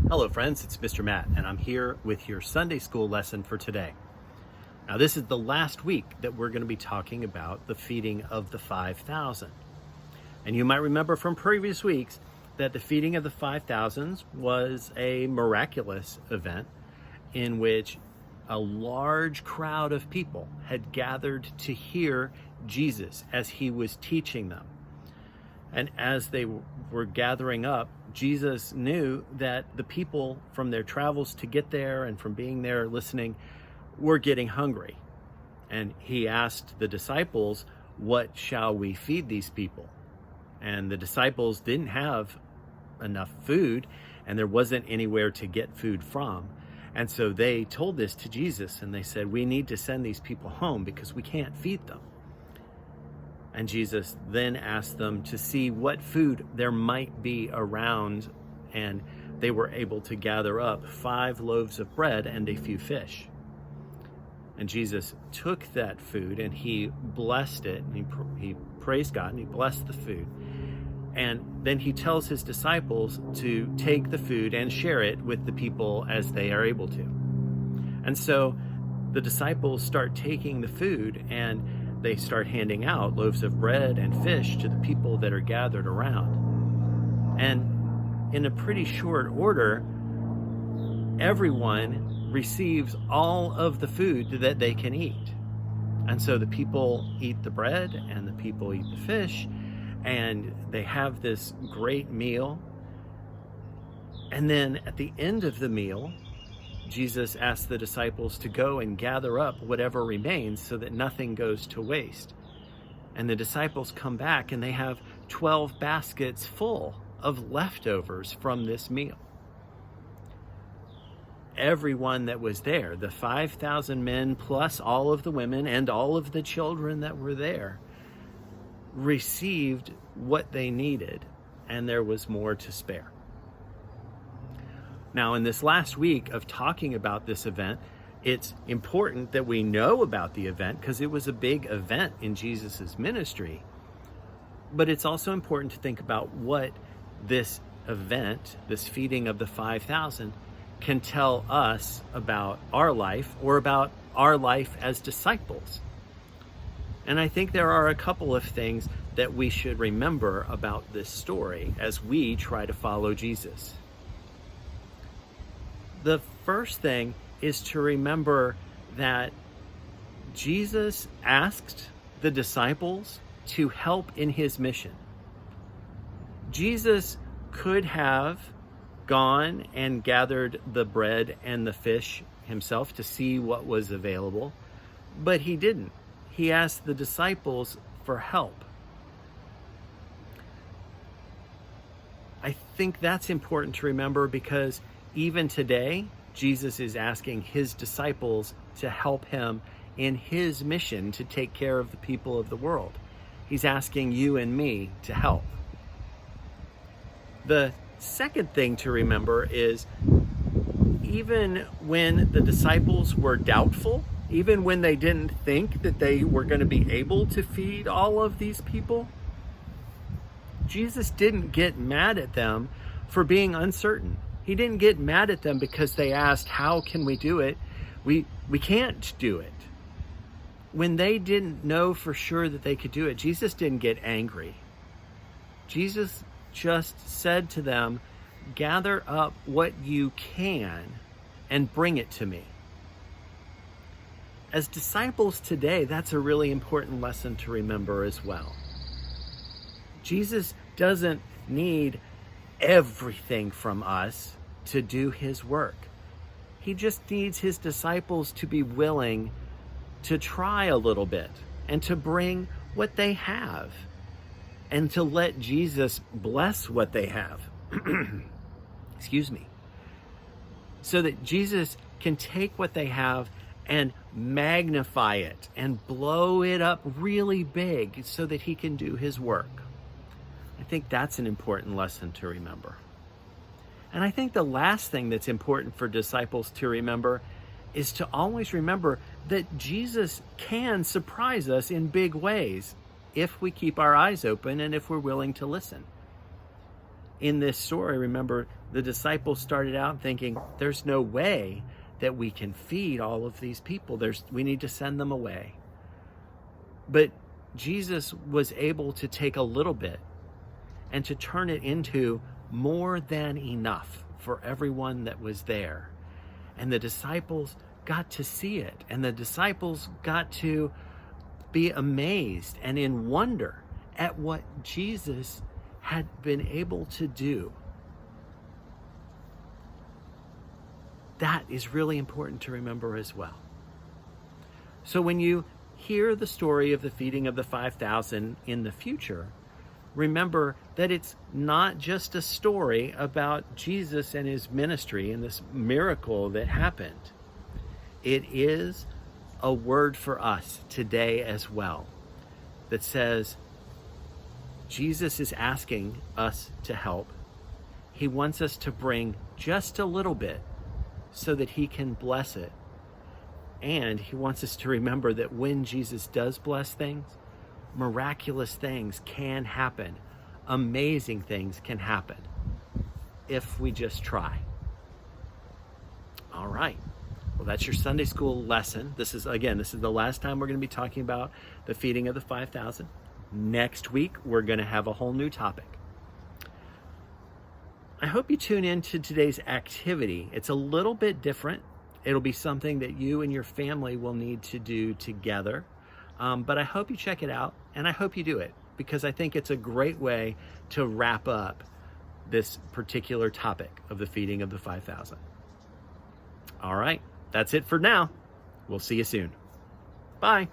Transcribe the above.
Hello friends, it's Mr. Matt, and I'm here with your Sunday school lesson for today. Now this is the last week that we're going to be talking about the feeding of the 5,000. And you might remember from previous weeks that the feeding of the 5,000 was a miraculous event in which a large crowd of people had gathered to hear Jesus as he was teaching them. And as they were gathering up, Jesus knew that the people from their travels to get there and from being there listening were getting hungry. And he asked the disciples, "What shall we feed these people?" And the disciples didn't have enough food, and there wasn't anywhere to get food from. And so they told this to Jesus, and they said, "We need to send these people home because we can't feed them." And Jesus then asked them to see what food there might be around, and they were able to gather up 5 loaves of bread and a few fish. And Jesus took that food and he blessed it, and he praised God and he blessed the food. And then he tells his disciples to take the food and share it with the people as they are able to. And so the disciples start taking the food and they start handing out loaves of bread and fish to the people that are gathered around. And in a pretty short order, everyone receives all of the food that they can eat. And so the people eat the bread and the people eat the fish, and they have this great meal. And then at the end of the meal, Jesus asked the disciples to go and gather up whatever remains so that nothing goes to waste. And the disciples come back and they have 12 baskets full of leftovers from this meal. Everyone that was there, the 5,000 men plus all of the women and all of the children that were there, received what they needed, and there was more to spare. Now, in this last week of talking about this event, it's important that we know about the event because it was a big event in Jesus's ministry. But it's also important to think about what this event, this feeding of the 5,000, can tell us about our life or about our life as disciples. And I think there are a couple of things that we should remember about this story as we try to follow Jesus. The first thing is to remember that Jesus asked the disciples to help in his mission. Jesus could have gone and gathered the bread and the fish himself to see what was available, but he didn't. He asked the disciples for help. I think that's important to remember because even today, Jesus is asking his disciples to help him in his mission to take care of the people of the world. He's asking you and me to help. The second thing to remember is even when the disciples were doubtful, even when they didn't think that they were going to be able to feed all of these people, Jesus didn't get mad at them for being uncertain. He didn't get mad at them because they asked, "How can we do it?" We can't do it. When they didn't know for sure that they could do it, Jesus didn't get angry. Jesus just said to them, "Gather up what you can and bring it to me." As disciples today, that's a really important lesson to remember as well. Jesus doesn't need everything from us to do his work. He just needs his disciples to be willing to try a little bit and to bring what they have and to let Jesus bless what they have. Excuse me. So that Jesus can take what they have and magnify it and blow it up really big so that he can do his work. I think that's an important lesson to remember. And I think the last thing that's important for disciples to remember is to always remember that Jesus can surprise us in big ways if we keep our eyes open and if we're willing to listen. in this story, remember, the disciples started out thinking, there's no way that we can feed all of these people. We need to send them away. But Jesus was able to take a little bit and to turn it into more than enough for everyone that was there. And the disciples got to see it. And the disciples got to be amazed and in wonder at what Jesus had been able to do. That is really important to remember as well. So when you hear the story of the feeding of the 5,000 in the future, remember that it's not just a story about Jesus and his ministry and this miracle that happened. It is a word for us today as well that says Jesus is asking us to help. He wants us to bring just a little bit so that he can bless it. And he wants us to remember that when Jesus does bless things, miraculous things can happen. Amazing things can happen if we just try. All right. Well, that's your Sunday school lesson. This is the last time we're going to be talking about the feeding of the 5,000. Next week, we're going to have a whole new topic. I hope you tune in to today's activity. It's a little bit different. It'll be something that you and your family will need to do together. But I hope you check it out, and I hope you do it, because I think it's a great way to wrap up this particular topic of the feeding of the 5,000. All right, that's it for now. We'll see you soon. Bye.